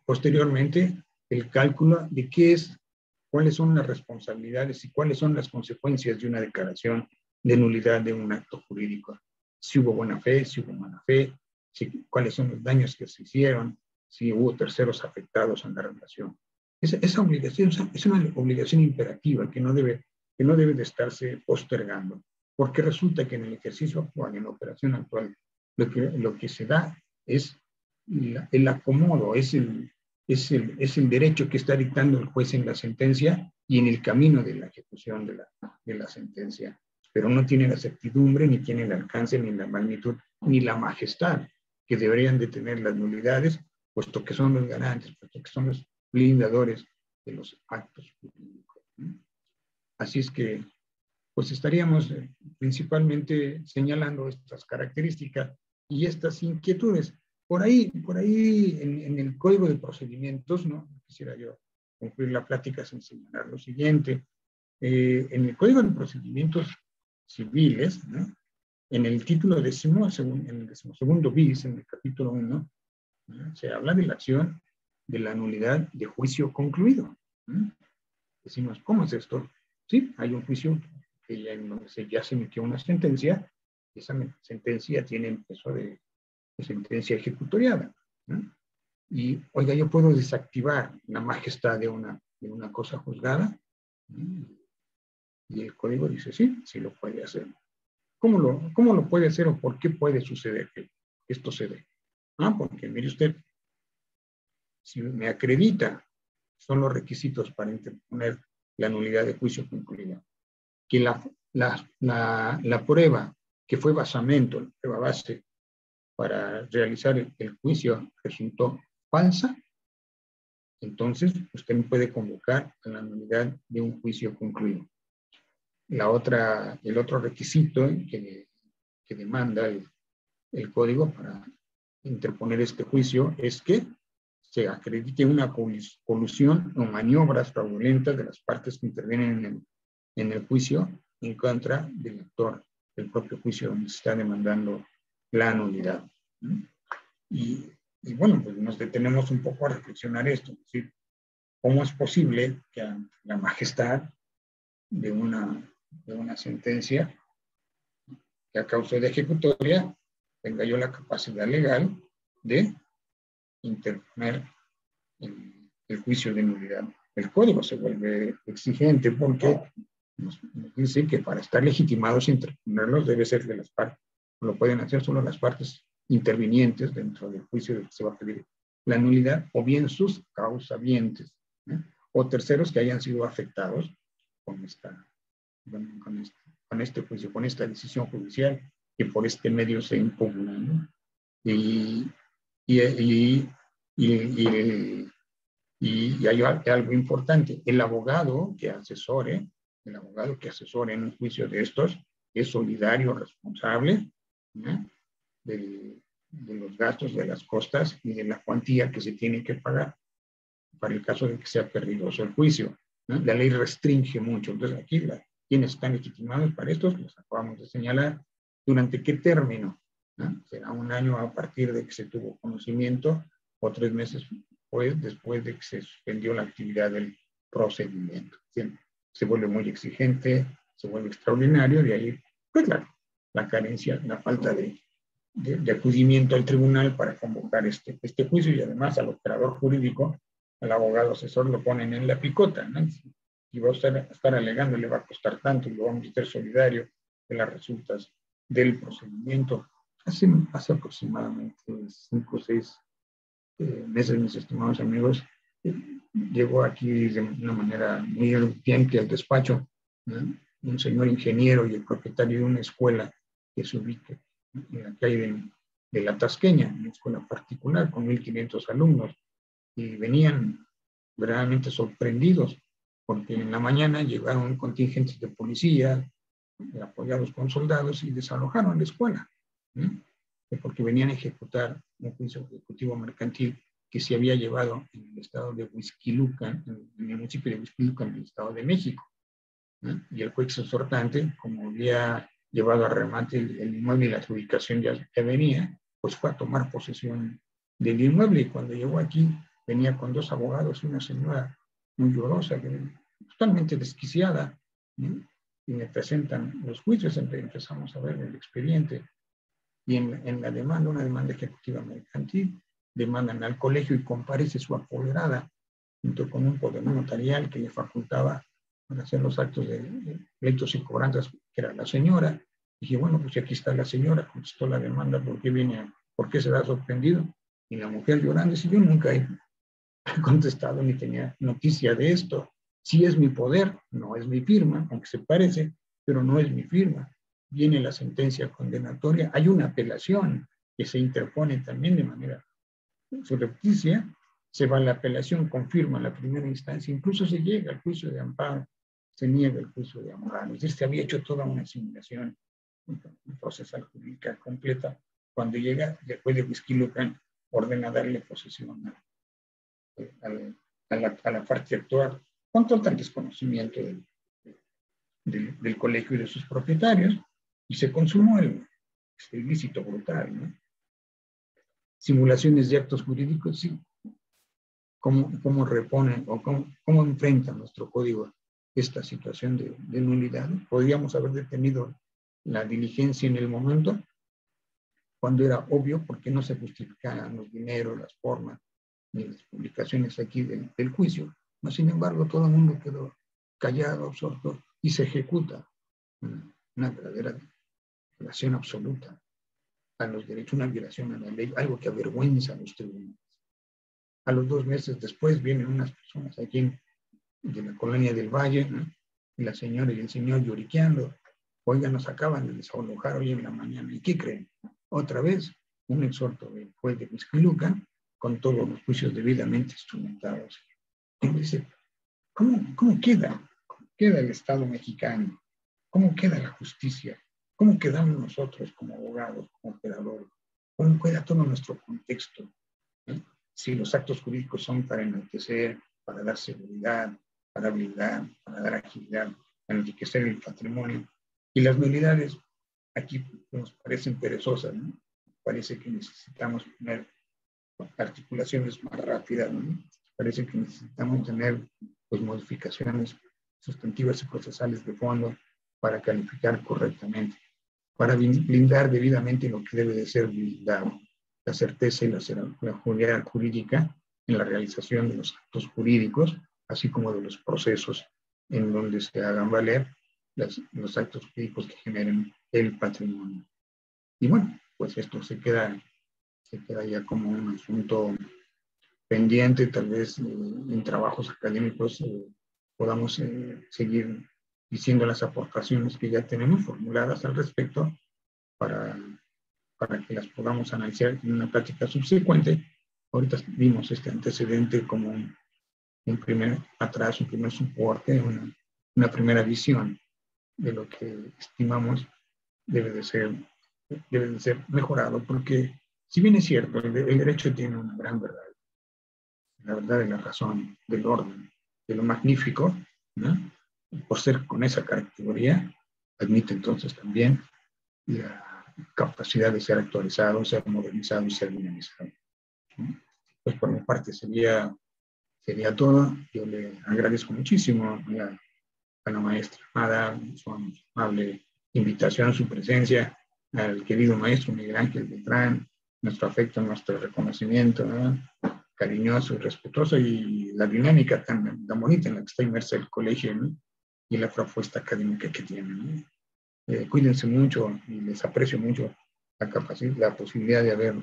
Posteriormente, el cálculo de cuáles son las responsabilidades y cuáles son las consecuencias de una declaración de nulidad de un acto jurídico. Si hubo buena fe, si hubo mala fe, cuáles son los daños que se hicieron, si hubo terceros afectados en la relación. Esa obligación es una obligación imperativa que no debe de estarse postergando, porque resulta que en el ejercicio actual, en la operación actual, lo que se da es el acomodo, es es el derecho que está dictando el juez en la sentencia y en el camino de la ejecución de la sentencia, pero no tiene la certidumbre, ni tiene el alcance, ni la magnitud, ni la majestad que deberían de tener las nulidades, puesto que son los garantes, puesto que son los blindadores de los actos jurídicos. Así es que, pues estaríamos principalmente señalando estas características y estas inquietudes. Por ahí en el Código de Procedimientos, ¿no? Quisiera yo concluir la plática sin señalar lo siguiente. En el Código de Procedimientos Civiles, ¿no? En el título décimo, en el 12º bis, en el capítulo 1, ¿no? Se habla de la acción de la nulidad de juicio concluido, ¿no? Decimos, ¿cómo es esto? Sí, hay un juicio que ya se emitió una sentencia, y esa sentencia tiene peso de sentencia ejecutoriada, ¿no? Y, oiga, yo puedo desactivar la majestad de una cosa juzgada, ¿no? Y el código dice, sí, sí lo puede hacer. ¿Cómo lo puede hacer o por qué puede suceder que esto se dé? Porque mire usted, si me acredita, son los requisitos para interponer la nulidad de juicio concluido, que la prueba que fue basamento, la prueba base para realizar el juicio resultó falsa, entonces usted no puede convocar a la nulidad de un juicio concluido. El otro requisito que demanda el código para interponer este juicio es que se acredite una colusión o maniobras fraudulentas de las partes que intervienen en el juicio en contra del actor del propio juicio donde se está demandando la nulidad. Y bueno, pues nos detenemos un poco a reflexionar esto, es decir, ¿cómo es posible que la majestad de una sentencia que a causa de ejecutoria tenga yo la capacidad legal de interponer el juicio de nulidad? El código se vuelve exigente porque nos dice que para estar legitimados e interponerlos debe ser de las partes, lo pueden hacer solo las partes intervinientes dentro del juicio del que se va a pedir la nulidad, o bien sus causavientes, ¿no? O terceros que hayan sido afectados con este juicio, con esta decisión judicial que por este medio se impugna, ¿no? Y hay algo importante, el abogado que asesore en un juicio de estos es solidario, responsable, ¿no? de los gastos, de las costas y de la cuantía que se tiene que pagar para el caso de que sea peligroso el juicio, ¿no? La ley restringe mucho. Entonces aquí quienes están legitimados para estos, los acabamos de señalar. ¿Durante qué término? ¿No? ¿Será un año a partir de que se tuvo conocimiento o 3 meses después de que se suspendió la actividad del procedimiento? ¿Sí? Se vuelve muy exigente, se vuelve extraordinario, de ahí, pues claro, la carencia, la falta de acudimiento al tribunal para convocar este juicio, y además al operador jurídico, al abogado asesor, lo ponen en la picota, ¿no? Y va a estar alegando, le va a costar tanto, y lo vamos a hacer solidario de las resultas del procedimiento. Hace aproximadamente 5 o 6 meses, mis estimados amigos, llegó aquí de una manera muy elocuente al despacho, ¿no? Un señor ingeniero y el propietario de una escuela que se ubica en la calle de La Tasqueña, una escuela particular con 1,500 alumnos, y venían verdaderamente sorprendidos porque en la mañana llegaron contingentes de policía apoyados con soldados y desalojaron la escuela, ¿no? Porque venían a ejecutar un juicio ejecutivo mercantil que se había llevado en el estado de Huixquilucan, en el municipio de Huixquilucan, en el estado de México, ¿no? Y el juez exhortante, como había llevado a remate el inmueble y la adjudicación ya venía, pues fue a tomar posesión del inmueble, y cuando llegó aquí venía con 2 abogados y una señora muy llorosa, totalmente desquiciada, ¿no? Y me presentan los juicios, empezamos a ver el expediente, y en la demanda, una demanda ejecutiva mercantil, demandan al colegio y comparece su apoderada junto con un poder notarial que le facultaba para hacer los actos de pleitos y cobranzas, que era la señora. Dije, bueno, pues aquí está la señora, contestó la demanda, ¿por qué se da sorprendido? Y la mujer llorando, dice, yo nunca he ha contestado ni tenía noticia de esto. Sí es mi poder, no es mi firma, aunque se parece, pero no es mi firma. Viene la sentencia condenatoria, hay una apelación que se interpone también de manera surrepticia, se va a la apelación, confirma la primera instancia, incluso se llega al juicio de amparo, se niega el juicio de amparo. Es decir, se había hecho toda una simulación procesal jurídica completa. Cuando llega, después de Whisky Lucan, ordena darle posesión a la parte actual, con total desconocimiento del colegio y de sus propietarios, y se consumó el ilícito brutal, ¿no? Simulaciones de actos jurídicos, sí. ¿Cómo reponen o cómo enfrenta nuestro código esta situación de nulidad? Podríamos haber detenido la diligencia en el momento, cuando era obvio, porque no se justificaban los dineros, las formas, ni las publicaciones aquí del juicio. No, sin embargo, todo el mundo quedó callado, absorto, y se ejecuta una verdadera violación absoluta a los derechos, una violación a la ley, algo que avergüenza a los tribunales. A los 2 meses después vienen unas personas aquí de la colonia del Valle, ¿no? Y la señora y el señor lloriqueando. Oigan, nos acaban de desalojar hoy en la mañana. ¿Y qué creen? Otra vez, un exhorto del juez de Whisky Lucan con todos los juicios debidamente instrumentados. Y dice, ¿cómo queda el Estado mexicano? ¿Cómo queda la justicia? ¿Cómo quedamos nosotros como abogados, como operadores? ¿Cómo queda todo nuestro contexto? ¿Eh? Si los actos jurídicos son para enaltecer, para dar seguridad, para blindar, para dar agilidad, para enriquecer el patrimonio, y las nulidades aquí nos parecen perezosas, ¿no? Parece que necesitamos tener articulaciones más rápidas, ¿no? Parece que necesitamos tener pues, modificaciones sustantivas y procesales de fondo para calificar correctamente, para blindar debidamente lo que debe de ser blindado, la certeza y la seguridad jurídica en la realización de los actos jurídicos, así como de los procesos en donde se hagan valer los actos jurídicos que generen el patrimonio. Y bueno, pues esto se queda ya como un asunto pendiente, tal vez en trabajos académicos podamos seguir diciendo las aportaciones que ya tenemos formuladas al respecto para que las podamos analizar en una práctica subsecuente. Ahorita vimos este antecedente como un primer soporte, una primera visión de lo que estimamos debe de ser mejorado, porque si bien es cierto, el derecho tiene una gran verdad, la verdad de la razón, del orden, de lo magnífico, ¿no? Por ser con esa categoría, admite entonces también la capacidad de ser actualizado, ser modernizado y ser dinamizado. Pues por mi parte sería todo. Yo le agradezco muchísimo a la maestra Amada su amable invitación, su presencia, al querido maestro Miguel Ángel Beltrán, nuestro afecto, nuestro reconocimiento, ¿no? Cariñoso y respetuoso, y la dinámica tan bonita en la que está inmersa el colegio, ¿no? Y la propuesta académica que tiene, ¿no? Cuídense mucho y les aprecio mucho la posibilidad de haber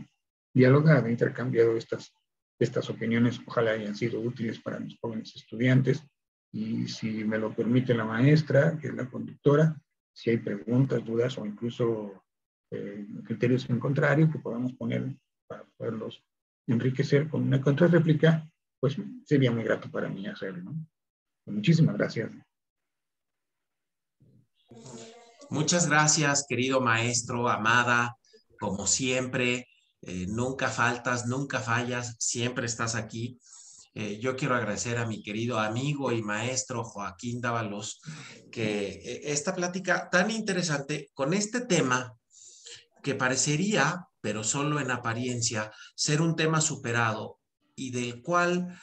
dialogado, intercambiado estas opiniones. Ojalá hayan sido útiles para los jóvenes estudiantes, y si me lo permite la maestra, que es la conductora, si hay preguntas, dudas o incluso criterios en contrario que podamos poner para poderlos enriquecer con una contrarréplica, pues sería muy grato para mí hacerlo, ¿no? Muchísimas gracias. Muchas gracias, querido maestro Amada. Como siempre, nunca faltas, nunca fallas, siempre estás aquí. Yo quiero agradecer a mi querido amigo y maestro Joaquín Dávalos que esta plática tan interesante con este tema que parecería, pero solo en apariencia, ser un tema superado y del cual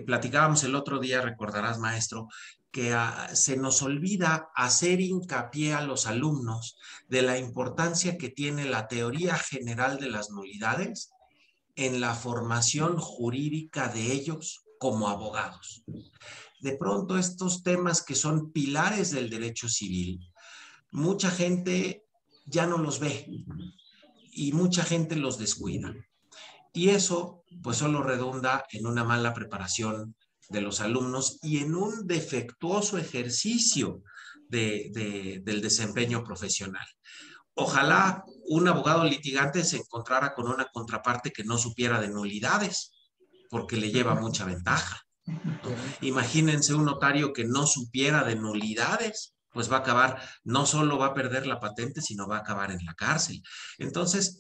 platicábamos el otro día, recordarás, maestro, que se nos olvida hacer hincapié a los alumnos de la importancia que tiene la teoría general de las nulidades en la formación jurídica de ellos como abogados. De pronto, estos temas que son pilares del derecho civil, mucha gente ya no los ve y mucha gente los descuida. Y eso pues solo redunda en una mala preparación de los alumnos y en un defectuoso ejercicio del desempeño profesional. Ojalá un abogado litigante se encontrara con una contraparte que no supiera de nulidades, porque le lleva mucha ventaja, ¿no? Imagínense un notario que no supiera de nulidades, pues va a acabar, no solo va a perder la patente, sino va a acabar en la cárcel. Entonces,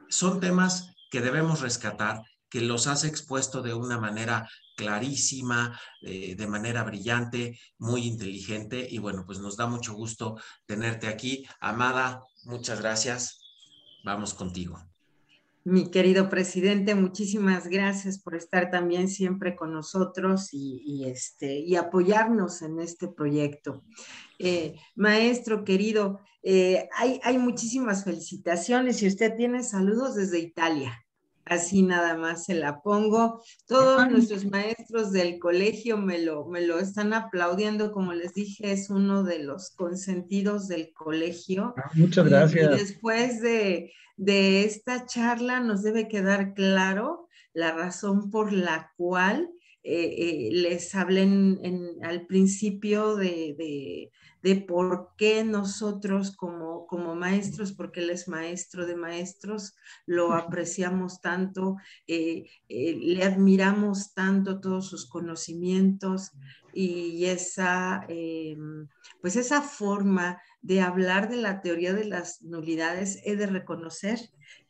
son temas que debemos rescatar, que los has expuesto de una manera clarísima, de manera brillante, muy inteligente, y bueno, pues nos da mucho gusto tenerte aquí. Amada, muchas gracias. Vamos contigo. Mi querido presidente, muchísimas gracias por estar también siempre con nosotros y apoyarnos en este proyecto. Maestro querido, hay muchísimas felicitaciones y usted tiene saludos desde Italia. Así nada más se la pongo. Todos nuestros maestros del colegio me lo están aplaudiendo. Como les dije, es uno de los consentidos del colegio. Muchas gracias. Y después de esta charla nos debe quedar claro la razón por la cual les hablé al principio de por qué nosotros como maestros, porque él es maestro de maestros, lo apreciamos tanto, le admiramos tanto todos sus conocimientos y pues esa forma de hablar de la teoría de las nulidades. He de reconocer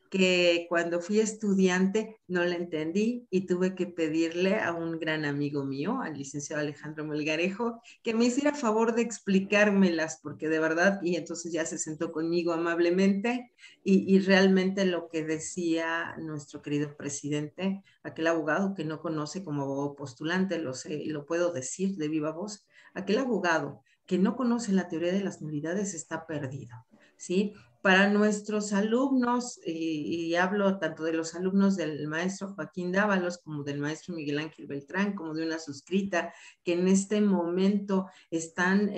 que cuando fui estudiante no la entendí y tuve que pedirle a un gran amigo mío, al licenciado Alejandro Melgarejo, que me hiciera favor de explicármelas, porque de verdad, y entonces ya se sentó conmigo amablemente y realmente lo que decía nuestro querido presidente, aquel abogado que no conoce como abogado postulante, lo sé, lo puedo decir de viva voz, aquel abogado que no conoce la teoría de las nulidades está perdido, ¿sí? Para nuestros alumnos, y hablo tanto de los alumnos del maestro Joaquín Dávalos como del maestro Miguel Ángel Beltrán, como de una suscrita que en este momento están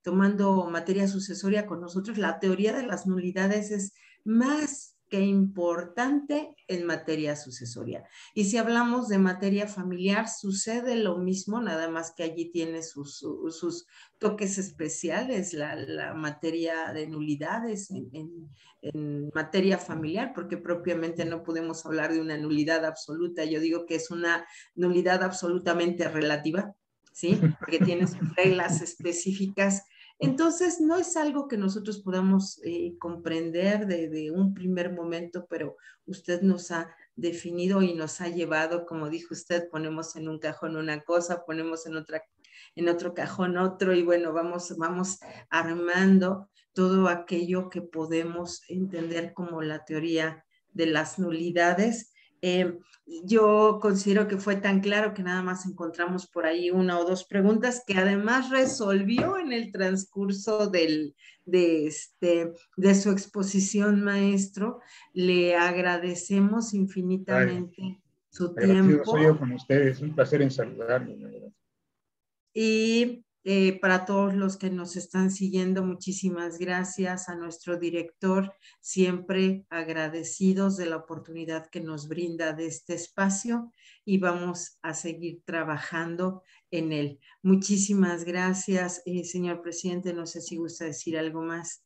tomando materia sucesoria con nosotros, la teoría de las nulidades es más que importante en materia sucesoria. Y si hablamos de materia familiar, sucede lo mismo, nada más que allí tiene sus toques especiales, la materia de nulidades en materia familiar, porque propiamente no podemos hablar de una nulidad absoluta. Yo digo que es una nulidad absolutamente relativa, ¿sí? Porque tiene sus reglas específicas. Entonces, no es algo que nosotros podamos comprender de un primer momento, pero usted nos ha definido y nos ha llevado, como dijo usted, ponemos en un cajón una cosa, ponemos en otro cajón otro, y bueno, vamos armando todo aquello que podemos entender como la teoría de las nulidades. Yo considero que fue tan claro que nada más encontramos por ahí una o dos preguntas que además resolvió en el transcurso de su exposición, maestro. Le agradecemos infinitamente su Agradecido tiempo. soy yo con ustedes, un placer en saludarlos. Y para todos los que nos están siguiendo, muchísimas gracias a nuestro director, siempre agradecidos de la oportunidad que nos brinda de este espacio y vamos a seguir trabajando en él. Muchísimas gracias, señor presidente. No sé si gusta decir algo más.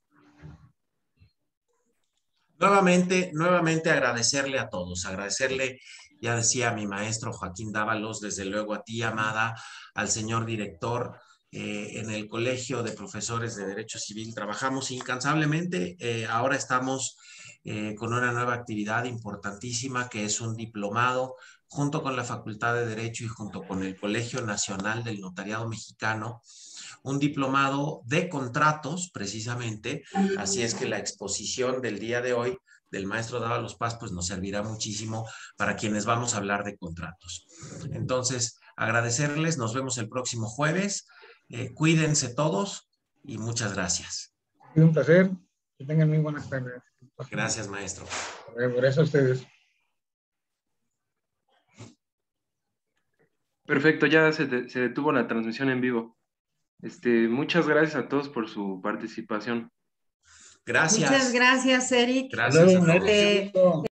Nuevamente agradecerle a todos, agradecerle, ya decía mi maestro Joaquín Dávalos, desde luego a ti, Amada, al señor director. En el Colegio de Profesores de Derecho Civil trabajamos incansablemente. Ahora estamos con una nueva actividad importantísima que es un diplomado junto con la Facultad de Derecho y junto con el Colegio Nacional del Notariado Mexicano, un diplomado de contratos precisamente, así es que la exposición del día de hoy del maestro Dávalos Paz pues nos servirá muchísimo para quienes vamos a hablar de contratos. Entonces, agradecerles, nos vemos el próximo jueves, cuídense todos y muchas gracias. Ha sido un placer, que tengan muy buenas tardes. Gracias, maestro. Gracias a ustedes. Perfecto, ya se detuvo la transmisión en vivo. Muchas gracias a todos por su participación. Gracias. Muchas gracias, Eric. Gracias a todos.